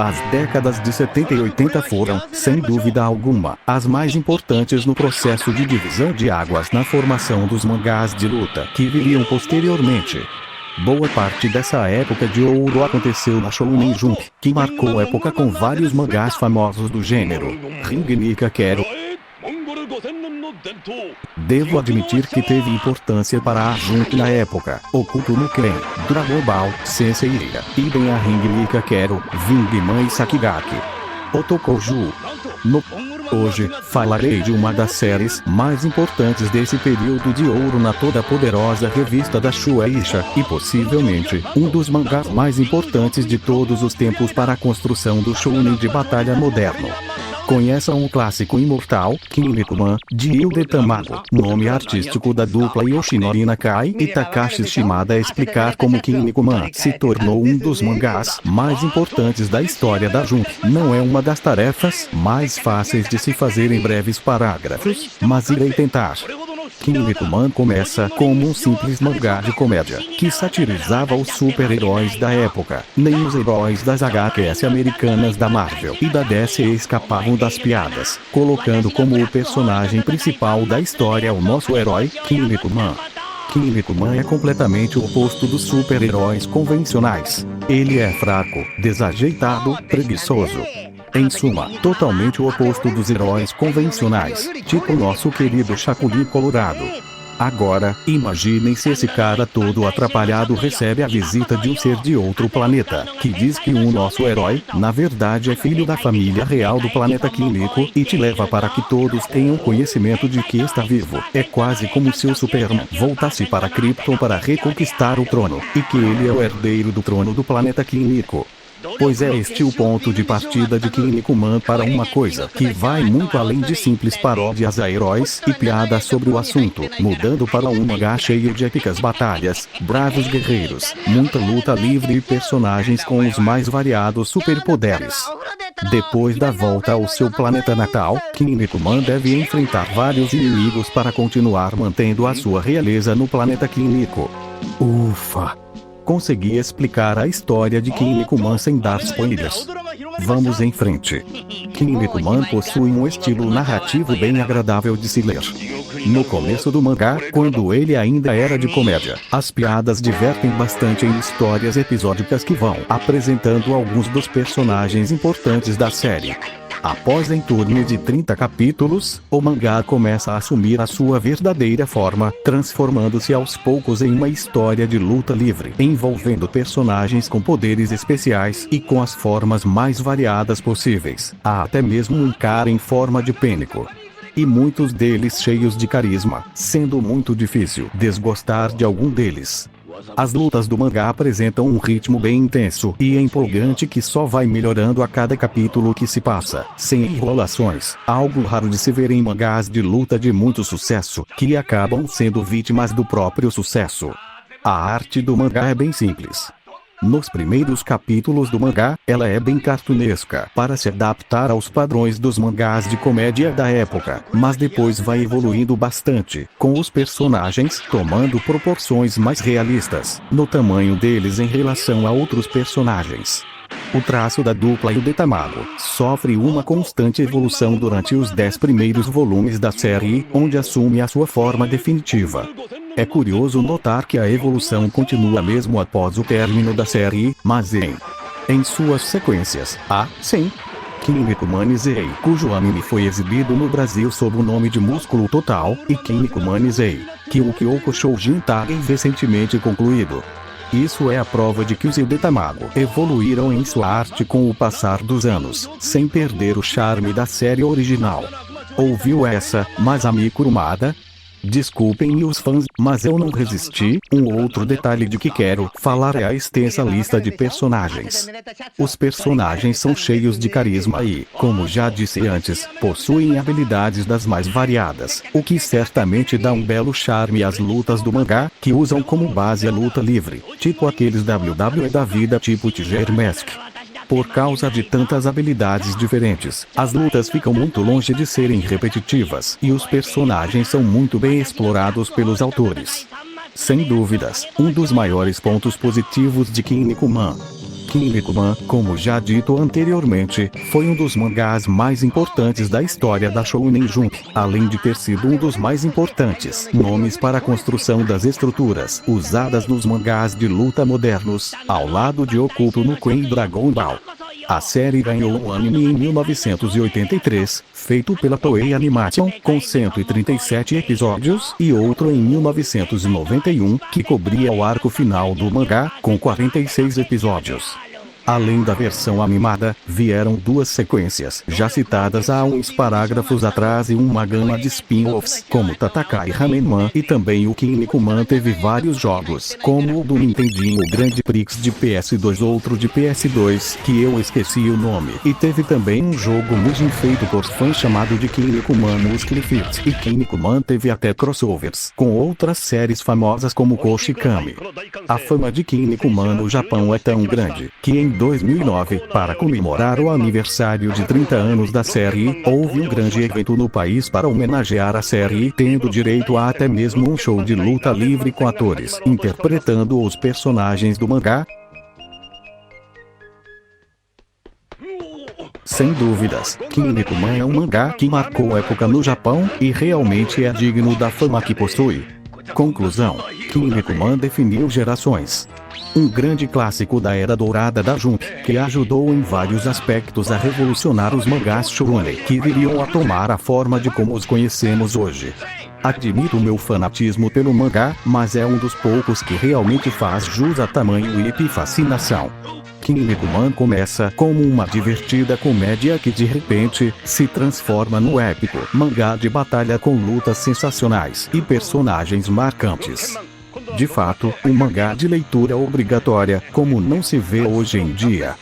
As décadas de 70 e 80 foram, sem dúvida alguma, as mais importantes no processo de divisão de águas na formação dos mangás de luta que viriam posteriormente. Boa parte dessa época de ouro aconteceu na Shonen Jump, que marcou época com vários mangás famosos do gênero. Ring Nika Kero. Devo admitir que teve importância para a Jump na época. Oculto no Ken, Dragon Ball, Sensei Ira, Idem a Ring Nika Kero, Vingman e Sakigaki. Otokouju. Hoje, falarei de uma das séries mais importantes desse período de ouro na toda poderosa revista da Shueisha, e possivelmente, um dos mangás mais importantes de todos os tempos para a construção do shounen de batalha moderno. Conheçam o clássico imortal, Kinnikuman, de Yude Tamago, nome artístico da dupla Yoshinori Nakai e Takashi Shimada, explicar como Kinnikuman se tornou um dos mangás mais importantes da história da Jump. Não é uma das tarefas mais fáceis de se fazer em breves parágrafos, mas irei tentar. Kinnikuman começa como um simples mangá de comédia, que satirizava os super-heróis da época. Nem os heróis das HQs americanas da Marvel e da DC escapavam das piadas, colocando como o personagem principal da história o nosso herói, Kinnikuman. Kinnikuman é completamente o oposto dos super-heróis convencionais. Ele é fraco, desajeitado, preguiçoso. Em suma, totalmente o oposto dos heróis convencionais, tipo nosso querido Chapolin Colorado. Agora, imaginem se esse cara todo atrapalhado recebe a visita de um ser de outro planeta, que diz que o nosso herói, na verdade é filho da família real do planeta Kiniko, e te leva para que todos tenham conhecimento de que está vivo. É quase como se o Superman voltasse para Krypton para reconquistar o trono, e que ele é o herdeiro do trono do planeta Kiniko. Pois é este o ponto de partida de Kinnikuman para uma coisa que vai muito além de simples paródias a heróis e piadas sobre o assunto, mudando para um mangá cheio de épicas batalhas, bravos guerreiros, muita luta livre e personagens com os mais variados superpoderes. Depois da volta ao seu planeta natal, Kinnikuman deve enfrentar vários inimigos para continuar mantendo a sua realeza no planeta Kiniko. Ufa! Consegui explicar a história de Kinnikuman sem dar spoilers. Vamos em frente. Kinnikuman possui um estilo narrativo bem agradável de se ler. No começo do mangá, quando ele ainda era de comédia, as piadas divertem bastante em histórias episódicas que vão apresentando alguns dos personagens importantes da série. Após em torno de 30 capítulos, o mangá começa a assumir a sua verdadeira forma, transformando-se aos poucos em uma história de luta livre, envolvendo personagens com poderes especiais e com as formas mais variadas possíveis. Há até mesmo um cara em forma de pênico. E muitos deles cheios de carisma, sendo muito difícil desgostar de algum deles. As lutas do mangá apresentam um ritmo bem intenso e empolgante que só vai melhorando a cada capítulo que se passa, sem enrolações, algo raro de se ver em mangás de luta de muito sucesso, que acabam sendo vítimas do próprio sucesso. A arte do mangá é bem simples. Nos primeiros capítulos do mangá, ela é bem cartunesca, para se adaptar aos padrões dos mangás de comédia da época, mas depois vai evoluindo bastante, com os personagens tomando proporções mais realistas, no tamanho deles em relação a outros personagens. O traço da dupla Yude Tamago sofre uma constante evolução durante os 10 primeiros volumes da série, onde assume a sua forma definitiva. É curioso notar que a evolução continua mesmo após o término da série, mas em suas sequências, sim, Kinnikuman Zei, cujo anime foi exibido no Brasil sob o nome de Músculo Total, e Kinnikuman Zei, que o Kyoko Shoujin Tagen recentemente concluído. Isso é a prova de que os Yude Tamago evoluíram em sua arte com o passar dos anos, sem perder o charme da série original. Ouviu essa, Masami Kurumada? Desculpem-me os fãs, mas eu não resisti. Um outro detalhe de que quero falar é a extensa lista de personagens. Os personagens são cheios de carisma e, como já disse antes, possuem habilidades das mais variadas, o que certamente dá um belo charme às lutas do mangá, que usam como base a luta livre, tipo aqueles WWE da vida tipo Tiger Mask. Por causa de tantas habilidades diferentes, as lutas ficam muito longe de serem repetitivas e os personagens são muito bem explorados pelos autores. Sem dúvidas, um dos maiores pontos positivos de Kinnikuman. Kinnikuman, como já dito anteriormente, foi um dos mangás mais importantes da história da Shonen Jump, além de ter sido um dos mais importantes nomes para a construção das estruturas usadas nos mangás de luta modernos, ao lado de Hokuto no Ken e Dragon Ball. A série ganhou um anime em 1983, feito pela Toei Animation, com 137 episódios, e outro em 1991, que cobria o arco final do mangá, com 46 episódios. Além da versão animada, vieram duas sequências, já citadas há uns parágrafos atrás, e uma gama de spin-offs, como Tatakai Ramenman, e também o Kinnikuman teve vários jogos, como o do Nintendinho Grand Prix de PS2, outro de PS2, que eu esqueci o nome, e teve também um jogo Mugen feito por fãs chamado de Kinnikuman Muscle Fit, e Kinnikuman teve até crossovers, com outras séries famosas como Koshikami. A fama de Kinnikuman no Japão é tão grande, que em 2009, para comemorar o aniversário de 30 anos da série, houve um grande evento no país para homenagear a série, tendo direito a até mesmo um show de luta livre com atores interpretando os personagens do mangá. Sem dúvidas, Kinnikuman é um mangá que marcou época no Japão, e realmente é digno da fama que possui. Conclusão: Kinnikuman definiu gerações. Um grande clássico da era dourada da Jump, que ajudou em vários aspectos a revolucionar os mangás shonen, que viriam a tomar a forma de como os conhecemos hoje. Admito meu fanatismo pelo mangá, mas é um dos poucos que realmente faz jus a tamanho e fascinação. Kinnikuman começa como uma divertida comédia que de repente se transforma no épico mangá de batalha com lutas sensacionais e personagens marcantes. De fato, um mangá de leitura obrigatória, como não se vê hoje em dia.